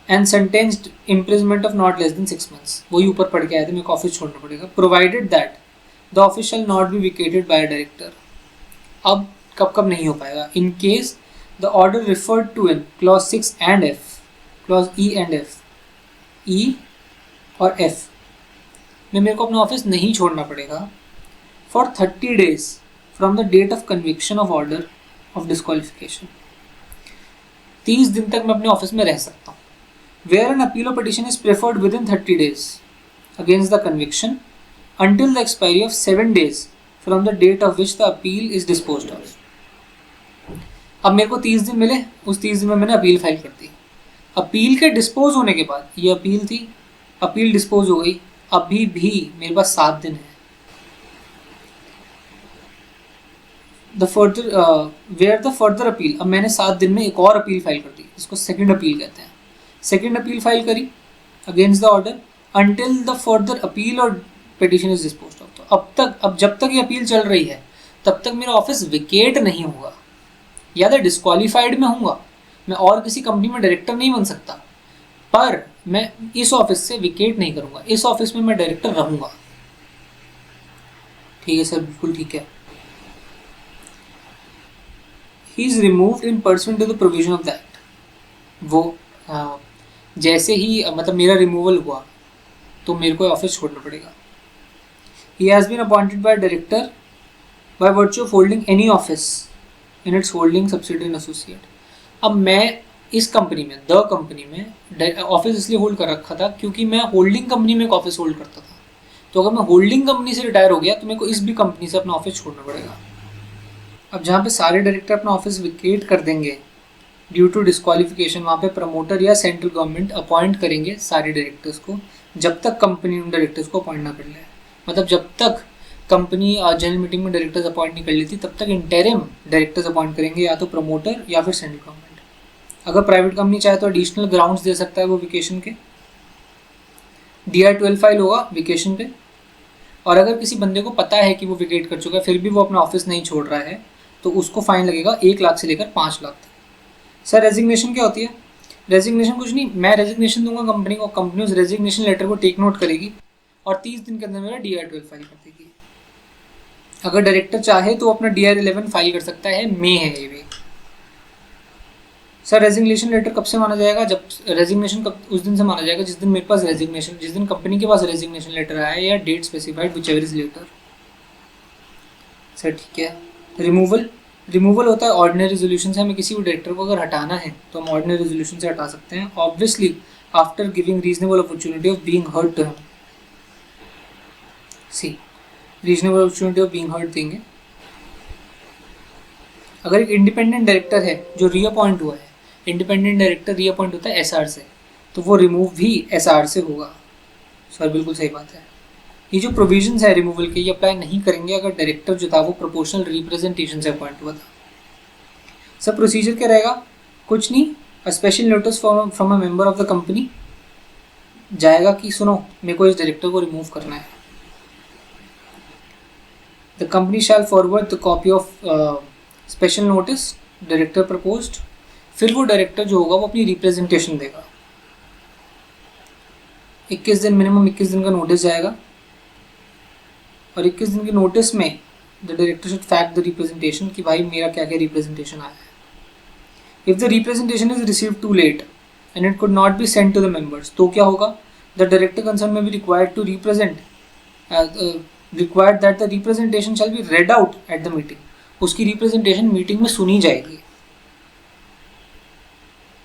Speaker 1: and sentenced imprisonment of not less than 6 months। वही ऊपर पढ़ के आए थे, मेरे को ऑफिस छोड़ना पड़ेगा। Provided that the office shall not be vacated by director. अब कब नहीं हो पाएगा? In case the order referred to in clause 6 and F, clause E and F, E और F में मेरे को अपना ऑफिस नहीं छोड़ना पड़ेगा for 30 days from the date of conviction of order of disqualification. 30 दिन तक मैं अपने ऑफिस में रह सकता हूँ। Where an appeal or petition is preferred within 30 days against the conviction until the expiry of 7 days from the date of which the appeal is disposed of। अब मेरे को 30 दिन मिले, उस 30 दिन में मैंने अपील फाइल कर दी। अपील के डिस्पोज होने के बाद, ये अपील थी, अपील डिस्पोज हो गई, अभी भी मेरे पास 7 दिन है। वेयर द फर्दर अपील, अब मैंने 7 दिन में एक और अपील फाइल कर दी, इसको सेकेंड अपील कहते हैं। सेकेंड अपील फाइल करी against the order until the further appeal और पिटिशन इज डिस्पोज्ड ऑफ। तो अब जब तक ये अपील चल रही है तब तक मेरा ऑफिस विकेट नहीं होगा, या तो डिस्क्वालीफाइड में होऊंगा, मैं और किसी कंपनी में डायरेक्टर नहीं बन सकता, पर मैं इस ऑफिस से विकेट नहीं करूंगा, इस ऑफिस में मैं डायरेक्टर रहूंगा। ठीक है सर, बिल्कुल ठीक है। He is removed in person to the provision of that. वो जैसे ही मतलब मेरा रिमूवल हुआ तो मेरे को ऑफिस छोड़ना पड़ेगा। He has been appointed by director by virtue of holding any office in its holding subsidiary and associate. अब मैं इस कंपनी में, द कंपनी में ऑफिस इसलिए होल्ड कर रखा था क्योंकि मैं होल्डिंग कंपनी में एक ऑफिस होल्ड करता था। तो अगर मैं होल्डिंग कंपनी से रिटायर हो गया तो मेरे को इस भी कंपनी से अपना ऑफिस छोड़ना पड़ेगा। अब जहाँ पे सारे डायरेक्टर अपना ऑफिस विकेट कर देंगे ड्यू टू डिस्क्वालिफिकेशन, वहाँ पे प्रमोटर या सेंट्रल गवर्नमेंट अपॉइंट करेंगे सारे डायरेक्टर्स को, जब तक कंपनी उन डायरेक्टर्स को अपॉइंट ना कर ले। मतलब जब तक कंपनी जनरल मीटिंग में डायरेक्टर्स अपॉइंट नहीं कर लेती तब तक इंटरिम डायरेक्टर्स अपॉइंट करेंगे, या तो प्रमोटर या फिर सेंट्रल गवर्नमेंट। अगर प्राइवेट कंपनी चाहे तो एडिशनल ग्राउंड्स दे सकता है वो वेकेशन के, DR-12 फाइल होगा वेकेशन पे। और अगर किसी बंदे को पता है कि वो विकेट कर चुका है फिर भी वो अपना ऑफिस नहीं छोड़ रहा है तो उसको फाइन लगेगा 1 लाख से लेकर 5 लाख तक। सर रेजिग्नेशन क्या होती है? रेजिग्नेशन कुछ नहीं, मैं रेजिग्नेशन दूंगा कंपनी को, कंपनी उस रेजिग्नेशन लेटर को टेक नोट करेगी और 30 दिन के अंदर मेरा DR-12 फाइल कर देगी। अगर डायरेक्टर चाहे तो अपना DR-11 फाइल कर सकता है, मे है ये भी। सर रेजिग्नेशन लेटर कब से माना जाएगा? जब रेजिग्नेशन कब, उस दिन से माना जाएगा जिस दिन मेरे पास रेजिग्नेशन, जिस दिन कंपनी के पास रेजिग्नेशन लेटर आया या date specified whichever is later. Sir ठीक है। रिमूवल होता है ऑर्डिनरी रेजोल्यूशन से। हमें किसी भी डायरेक्टर को अगर हटाना है तो हम ऑर्डिनरी रेजोल्यूशन से हटा सकते हैं, obviously after giving reasonable opportunity of being heard to him. See reasonable opportunity of being heard देंगे। अगर एक इंडिपेंडेंट डायरेक्टर है जो रीअपॉइंट हुआ है, इंडिपेंडेंट डायरेक्टर रीअपॉइंट होता है SR से, तो वो रिमूव भी SR से होगा। सर बिल्कुल सही बात है। ये जो प्रोविजंस है रिमूवल के ये अप्लाई नहीं करेंगे अगर डायरेक्टर जो था वो प्रोपोर्शनल रिप्रेजेंटेशन से अपॉइंट हुआ था। सर प्रोसीजर क्या रहेगा? कुछ नहीं, a special notice from a member of the company जाएगा कि सुनो मेरे को इस डायरेक्टर को रिमूव करना है। The company shell forward the copy of special notice director proposed. फिर वो डायरेक्टर जो होगा वो अपनी रिप्रेजेंटेशन देगा। 21 दिन, मिनिमम 21 दिन का नोटिस जाएगा और 21 दिन के नोटिस में the director should fact the representation कि भाई मेरा क्या क्या रिप्रेजेंटेशन आया है। If the representation is receive too late and it could not be send to the members, तो क्या होगा? The director concern may be required to required that the representation shall be read out at the meeting. उसकी representation meeting में सुनी जाएगी।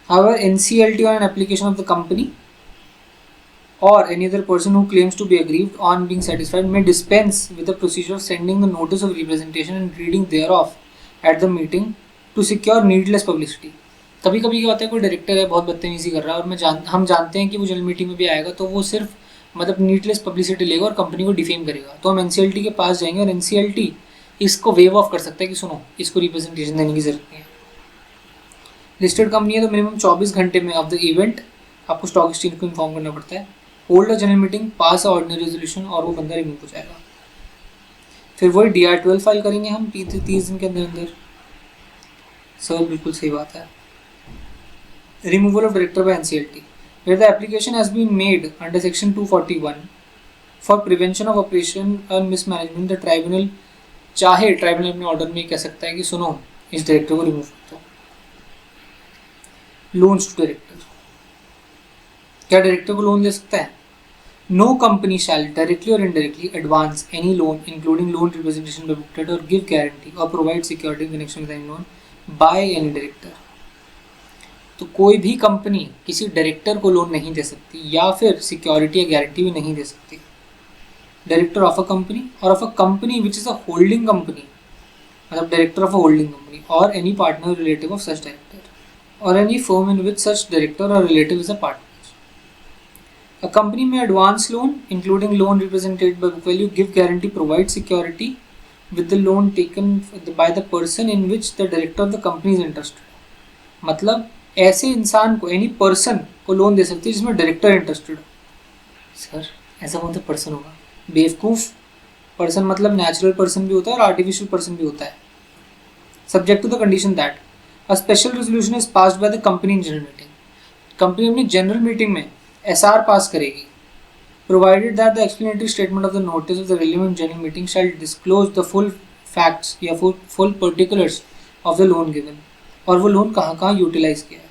Speaker 1: However, NCLT on an application of the company or any other person who claims to be aggrieved on being satisfied may dispense with the procedure of sending the notice of representation and reading thereof at the meeting to secure needless publicity। कभी कभी क्या होता है कोई director है बहुत बदतमीजी कर रहा है और हम जानते हैं कि वो जनरल मीटिंग में भी आएगा तो वो सिर्फ मतलब नीडलेस पब्लिसिटी लेगा और कंपनी को डिफेम करेगा, तो हम NCLT के पास जाएंगे और NCLT इसको वेव ऑफ कर सकता है कि सुनो इसको रिप्रेजेंटेशन देने की जरूरत नहीं है। लिस्टेड कंपनी है तो मिनिमम 24 घंटे में ऑफ द इवेंट आपको स्टॉक एक्सचेंज को इन्फॉर्म करना पड़ता है। Hold a general meeting, pass a ordinary resolution और वो बंदा रिमूव हो जाएगा। फिर वही DR-12 फाइल करेंगे हम 30 दिन के अंदर अंदर। सर बिल्कुल सही बात है। Removal of director by NCLT where the application has been made under section 241 for prevention of operation और मिसमैनेजमेंट, द ट्राइब्यूनल चाहे ट्राइब्यूनल अपने ऑर्डर में कह सकता है कि सुनो इस डायरेक्टर को रिमूव कर दो। लोन्स टू डायरेक्टर, क्या डायरेक्टर को लोन दे सकता है? नो कंपनी शैल डायरेक्टली और indirectly advance any loan including loan representation bye book trade और गिव गारंटी और provide security in connection with any loan by any director. तो कोई भी कंपनी किसी डायरेक्टर को लोन नहीं दे सकती या फिर सिक्योरिटी या गारंटी भी नहीं दे सकती। डायरेक्टर ऑफ अ कंपनी और of a company which is a holding company, मतलब director of a holding company और any partner relative of such director or any firm in which such director or relative is a partner. A company may advance loan including loan represented by book value, give guarantee, provide security with the loan taken by the person in which the director of the company is interested. मतलब ऐसे इंसान को any person को loan दे सकती है जिसमें director interested हो। Sir ऐसा कौन सा पर्सन होगा? बेवकूफ़ पर्सन मतलब नेचुरल पर्सन भी होता है और आर्टिफिशियल पर्सन भी होता है। Subject to the condition that A special resolution is passed by the company in general meeting. Company अपनी जनरल मीटिंग में SR पास करेगी, provided that the explanatory statement of the notice of the relevant general meeting shall disclose the full facts या full particulars of the loan given और वो loan कहाँ कहाँ utilise किया है।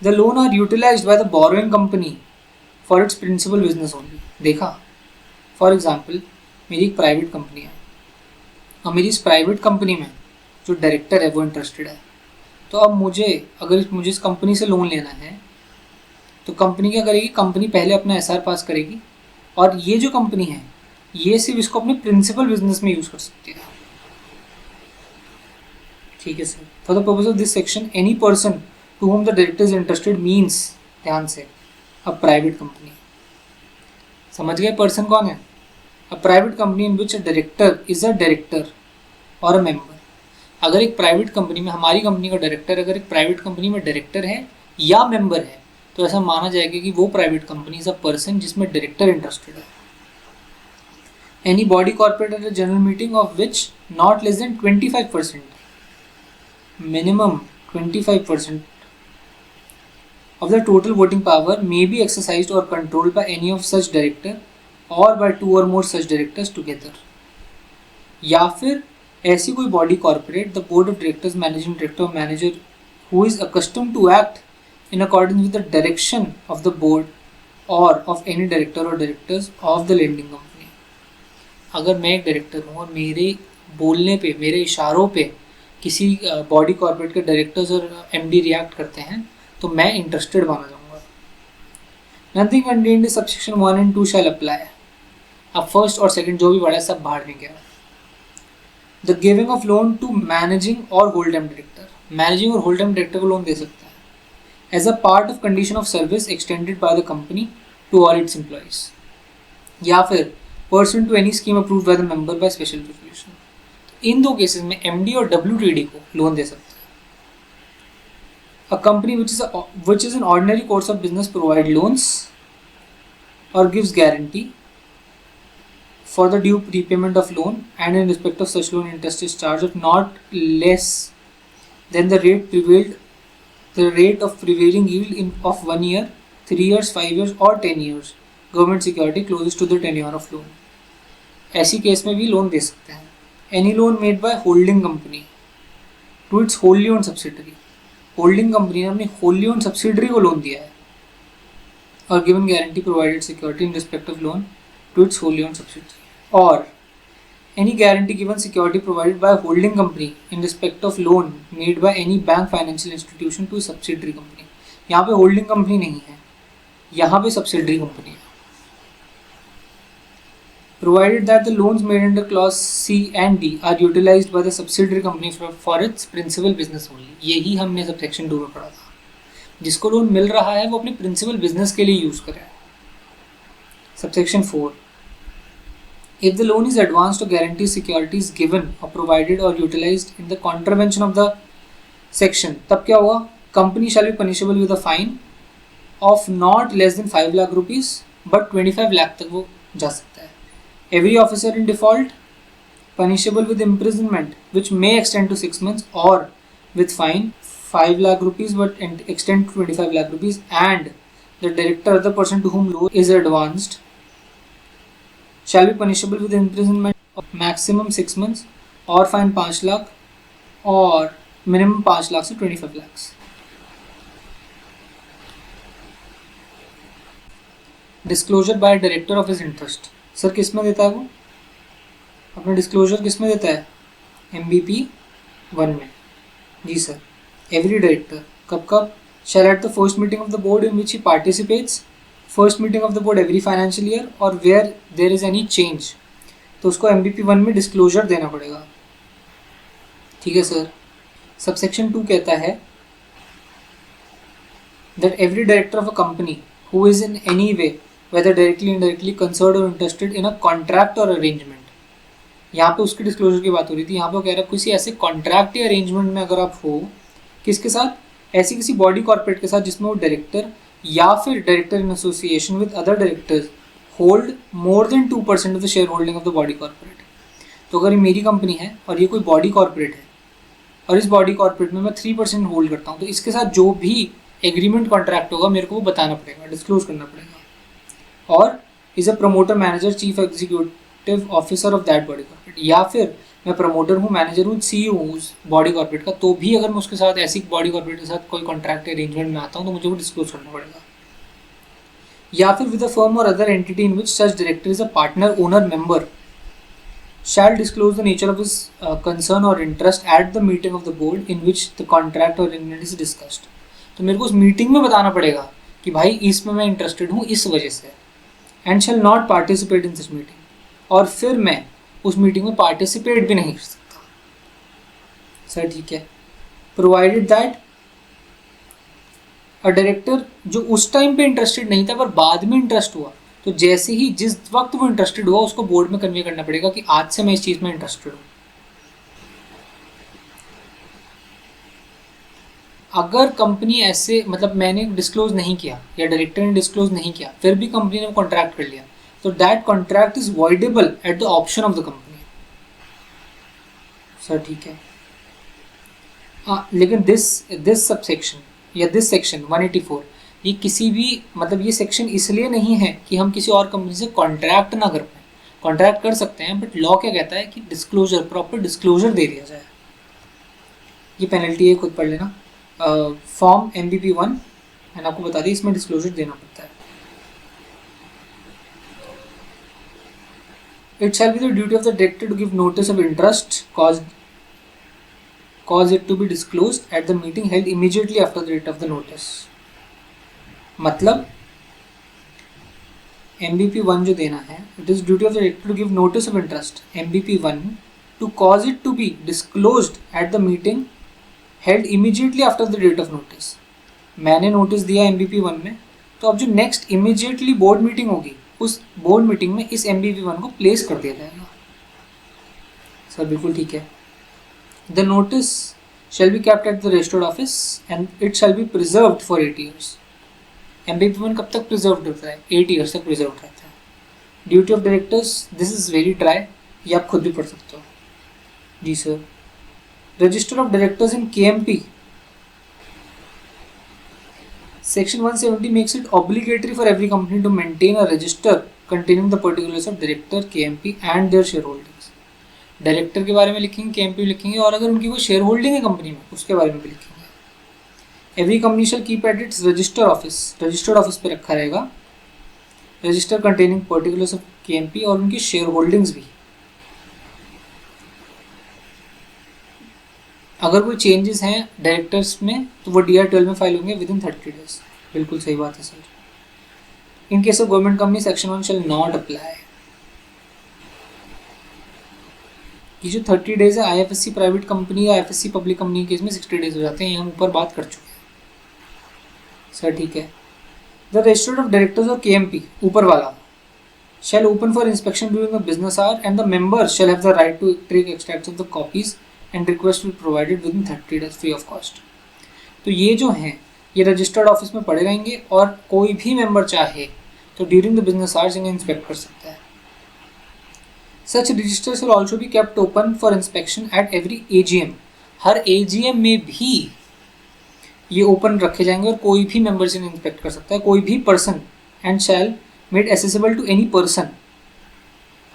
Speaker 1: The loan are utilized by the borrowing company for its principal business only. देखा। For example मेरी एक प्राइवेट कंपनी है और मेरी इस प्राइवेट कंपनी में जो डायरेक्टर है वो इंटरेस्टेड है, तो अब मुझे इस कंपनी से लोन लेना है तो कंपनी क्या करेगी, कंपनी पहले अपना एसआर पास करेगी और ये जो कंपनी है ये सिर्फ इसको अपने प्रिंसिपल बिजनेस में यूज कर सकती है। ठीक है sir. For the purpose of this section any person to whom the director is interested means, ध्यान से, अ प्राइवेट कंपनी। समझ गए पर्सन कौन है? A private company in which a director is a director और अ मेंबर। अगर एक private company में, हमारी कंपनी का डायरेक्टर अगर एक प्राइवेट कंपनी में डायरेक्टर है या मेंबर है तो ऐसा माना जाएगा कि वो private company is a person जिसमें डायरेक्टर इंटरेस्टेड है। Any body corporate at a general meeting of which not less than 25%, minimum 25% of the total voting power may be exercised or controlled by any of such director or by 2 or more such directors together। या फिर ऐसी कोई body corporate, the board of directors, managing director और manager who is accustomed to act in accordance with the direction of the board or of any director or directors of the lending company। अगर मैं एक director हूँ और मेरे बोलने पे, मेरे इशारों पे किसी बॉडी कॉर्पोरेट के डायरेक्टर्स और एमडी रिएक्ट करते हैं तो मैं इंटरेस्टेड माना जाऊँगा। Nothing contained in subsection 1 and 2 shall apply. अब फर्स्ट और सेकंड जो भी पढ़ा है सब बाहर नहीं गया। The giving of loan to managing और होल्ड टाइम डायरेक्टर, मैनेजिंग और होल्ड टाइम डायरेक्टर को लोन दे सकता है as a part of condition of service extended by the company to all its employees, या फिर pursuant to any scheme approved by the member by special resolution। इन दो cases में MD और WTD को लोन दे सकते हैं। A company which is an ordinary course of business provide loans or gives guarantee for the due repayment of loan and in respect of such loan interest is charged of not less than the rate of prevailing yield of 1 year, 3 years, 5 years or 10 years government security closest to the tenure of loan। ऐसी case में भी loan दे सकते हैं। Any loan made by holding company to its wholly owned subsidiary, holding company ने अपनी wholly owned subsidiary को loan दिया है और given guarantee provided security in respect of loan to its wholly owned subsidiary. और any guarantee given security provided by a holding company in respect of loan made by any bank financial institution to a subsidiary company। यहाँ पे holding company नहीं है, यहाँ पे subsidiary company है। Provided that the loans made under clause C and D are utilized by the subsidiary company for its principal business only। यही हमने subsection 2 में पढ़ा था, जिसको लोन मिल रहा है वो अपने principal business के लिए यूज करे। Subsection 4, if the loan is advanced or guarantee securities given or provided or utilized in the contravention of the section, तब क्या होगा? Company shall be punishable with a fine of not less than 5 lakh rupees but 25 lakh तक वो जा सकता है। Every officer in default punishable with imprisonment which may extend to 6 months or with fine 5 lakh rupees but extend to 25 lakh rupees, and the director or the person to whom loan is advanced shall be punishable with imprisonment of maximum 6 months or fine 5 lakh or minimum 5 lakh से 25 lakhs। Disclosure by director of his interest, sir किस में देता है वो अपना disclosure? किस में देता है? MBP 1 में। जी सर। एवरी डायरेक्टर कब shall at the first meeting of the board in which he participates, first meeting of the board every financial year और where there is any change, तो उसको MBP 1 में डिस्क्लोजर देना पड़ेगा। ठीक है सर। सबसेक्शन 2 कहता है that every director of a company who is in any way whether directly indirectly concerned or interested in a contract or arrangement, यहाँ पे उसकी डिस्क्लोजर की बात हो रही थी, यहाँ पे कह रहा है किसी ऐसे कॉन्ट्रैक्ट या अरेंजमेंट में अगर आप हो, किसके साथ? ऐसी किसी बॉडी कॉर्पोरेट के साथ जिसमें वो डायरेक्टर या फिर director in association with other directors hold more than 2% of the share holding of the body corporate. तो अगर ये मेरी कंपनी है और ये कोई बॉडी कॉर्पोरेट है और इस बॉडी कॉर्पोरेट में मैं 3% होल्ड करता हूँ, तो इसके साथ जो भी एग्रीमेंट कॉन्ट्रैक्ट होगा मेरे को वो बताना पड़ेगा, डिस्क्लोज करना पड़ेगा। और is a promoter, manager, chief executive officer of that body corporate, या फिर मैं प्रमोटर हूँ, मैनेजर हूँ, CEO हूँ उस बॉडी कॉर्पोरेट का, तो भी अगर मैं उसके साथ ऐसी बॉडी कॉर्पोरेट के साथ कोई कॉन्ट्रैक्ट अरेंजमेंट में आता हूँ तो मुझे वो डिस्क्लोज करना पड़ेगा। या फिर विद अ फर्म और other entity in which such director is a partner owner member shall disclose the nature of his concern or interest at the meeting of the board in which the contract or agreement is discussed. तो मेरे को उस meeting में बताना पड़ेगा कि भाई इसमें मैं इंटरेस्टेड हूँ इस वजह से, and shall not participate in such meeting, और फिर मैं उस मीटिंग में पार्टिसिपेट भी नहीं कर सकता. सर ठीक है. प्रोवाइडेड दैट अ डायरेक्टर जो उस टाइम पे इंटरेस्टेड नहीं था पर बाद में इंटरेस्ट हुआ, तो जैसे ही जिस वक्त वो इंटरेस्टेड हुआ उसको बोर्ड में कन्वे करना पड़ेगा कि आज से मैं इस चीज़ में इंटरेस्टेड हूँ. अगर कंपनी ऐसे मतलब मैंने डिस्क्लोज नहीं किया या डायरेक्टर ने डिस्क्लोज नहीं किया फिर भी कंपनी ने कॉन्ट्रैक्ट कर लिया, तो that contract is voidable at the option of the company. Sir ठीक है. लेकिन दिस सबसेक्शन या दिस सेक्शन 184 ये किसी भी मतलब ये सेक्शन इसलिए नहीं है कि हम किसी और कंपनी से कॉन्ट्रैक्ट ना कर पाए. कॉन्ट्रैक्ट कर सकते हैं बट लॉ क्या कहता है कि डिस्क्लोजर, प्रॉपर डिस्क्लोजर दे दिया जाए. ये पेनल्टी है, खुद पढ़ लेना. फॉर्म MBP1 मैंने आपको बता दी, इसमें डिस्क्लोजर देना पड़ता है. It shall be the duty of the director to give notice of interest cause it to be disclosed at the meeting held immediately after the date of the notice. मतलब MBP1 जो देना है, it is duty of the director to give notice of interest MBP1 to cause it to be disclosed at the meeting held immediately after the date of notice. मैंने notice दिया MBP1 में, तो अब जो next immediately board meeting होगी उस board meeting में इस MBP1 को प्लेस कर दिया जाएगा. सर बिल्कुल ठीक है. The notice shall be kept at the registered office and it shall be preserved for 8 years. MBP1 कब तक प्रिजर्व रहता है? 8 years तक प्रिजर्व रहता है. Duty of directors, this is very dry, ये आप खुद भी पढ़ सकते हो. जी sir. Register of directors in KMP Section 170 makes it obligatory for every company to maintain a register containing the particulars of director, KMP and their shareholdings. Director के बारे में लिखेंगे, KMP लिखेंगे, और अगर उनकी कोई शेयर होल्डिंग है कंपनी में उसके बारे में भी लिखेंगे. Every company shall keep at its register office, registered office पे रखा रहेगा register containing particulars of KMP और उनकी शेयर होल्डिंग्स भी. अगर कोई चेंजेस हैं डायरेक्टर्स में तो वो DR-12 में फाइल होंगे विद इन 30 days. बिल्कुल सही बात है sir. In case of government company section 1 shall not apply. ये जो 30 days है IFSC प्राइवेट कंपनी या IFSC पब्लिक कंपनी के केस में 60 days हो जाते हैं, ये हम ऊपर बात कर चुके हैं. सर ठीक है. द रजिस्टर्ड ऑफ डायरेक्टर्स और KMP ऊपर वाला shall open for inspection during the business hour and the members shall have the right to take extracts of the copies and request will be provided within 30 days free of cost. तो ये जो हैं ये registered office में पड़े रहेंगे और कोई भी मेंबर चाहे तो ड्यूरिंग द बिजनेस आवर्स इन्हें इंस्पेक्ट कर सकता है. Such registers will also be kept open for inspection at every AGM. Her AGM में भी ये ओपन रखे जाएंगे और कोई भी मेंबर से इंस्पेक्ट कर सकता है, कोई भी person, and shall made accessible to any person.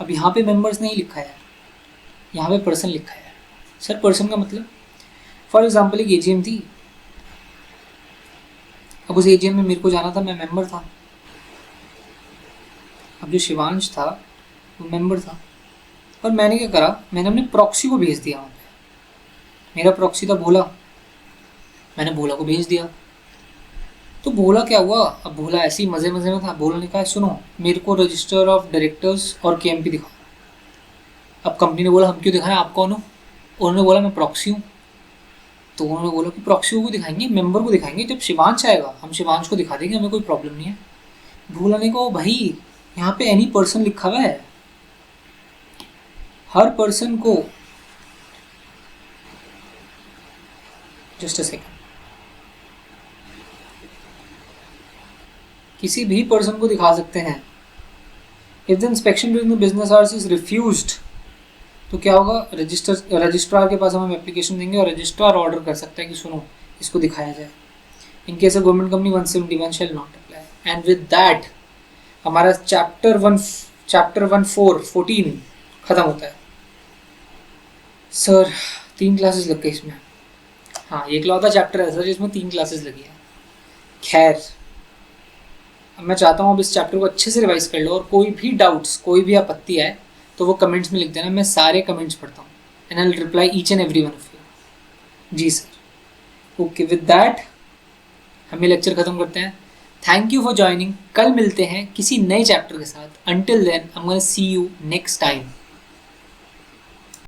Speaker 1: अब यहाँ पे मेंबर्स नहीं लिखा है, यहाँ पे पर्सन लिखा है. सर पर्सन का मतलब, फॉर एग्जाम्पल एक AGM थी, अब उस AGM में मेरे को जाना था, मैं मेंबर था. अब जो शिवांश था वो मेंबर था, और मैंने क्या करा, मैंने अपने प्रॉक्सी को भेज दिया वहाँ पे. मेरा प्रॉक्सी था भोला, मैंने भोला को भेज दिया. तो भोला क्या हुआ, अब भोला ऐसे ही मज़े मज़े में था. भोला ने कहा सुनो मेरे को रजिस्टर ऑफ डायरेक्टर्स और KMP दिखाओ. अब कंपनी ने बोला हम क्यों दिखाएं, आप कौन हो? उन्होंने बोला मैं प्रॉक्सी हूँ. तो उन्होंने बोला कि प्रॉक्सी को दिखाएंगे, मेंबर को दिखाएंगे, जब शिवांश आएगा हम शिवांश को दिखा देंगे, हमें कोई प्रॉब्लम नहीं है. भोला ने कहा भाई यहाँ पे एनी पर्सन लिखा हुआ है, हर पर्सन को, जस्ट अ सेकंड, किसी भी पर्सन को दिखा सकते हैं. If the inspection during the business hours is refused, तो क्या होगा, रजिस्ट्रार के पास हम एप्लीकेशन देंगे और रजिस्ट्रार ऑर्डर कर सकता है कि सुनो इसको दिखाया जाए. इन case of government company 171 shall not apply. And with that हमारा चैप्टर 14 खत्म होता है. सर 3 क्लासेस लग गई इसमें. हाँ ये इकलौता चैप्टर है सर जिसमें 3 क्लासेस लगी है. खैर अब मैं चाहता हूँ अब इस चैप्टर को अच्छे से रिवाइज कर लो, और कोई भी डाउट्स, कोई भी आपत्ति आए तो वो कमेंट्स में लिख देना, मैं सारे कमेंट्स पढ़ता हूँ and I will reply each and every one of you. जी सर। ओके, विद दैट हम ये लेक्चर ख़त्म करते हैं। Thank you for joining. कल मिलते हैं किसी नए चैप्टर के साथ। Until then I am gonna see you next time.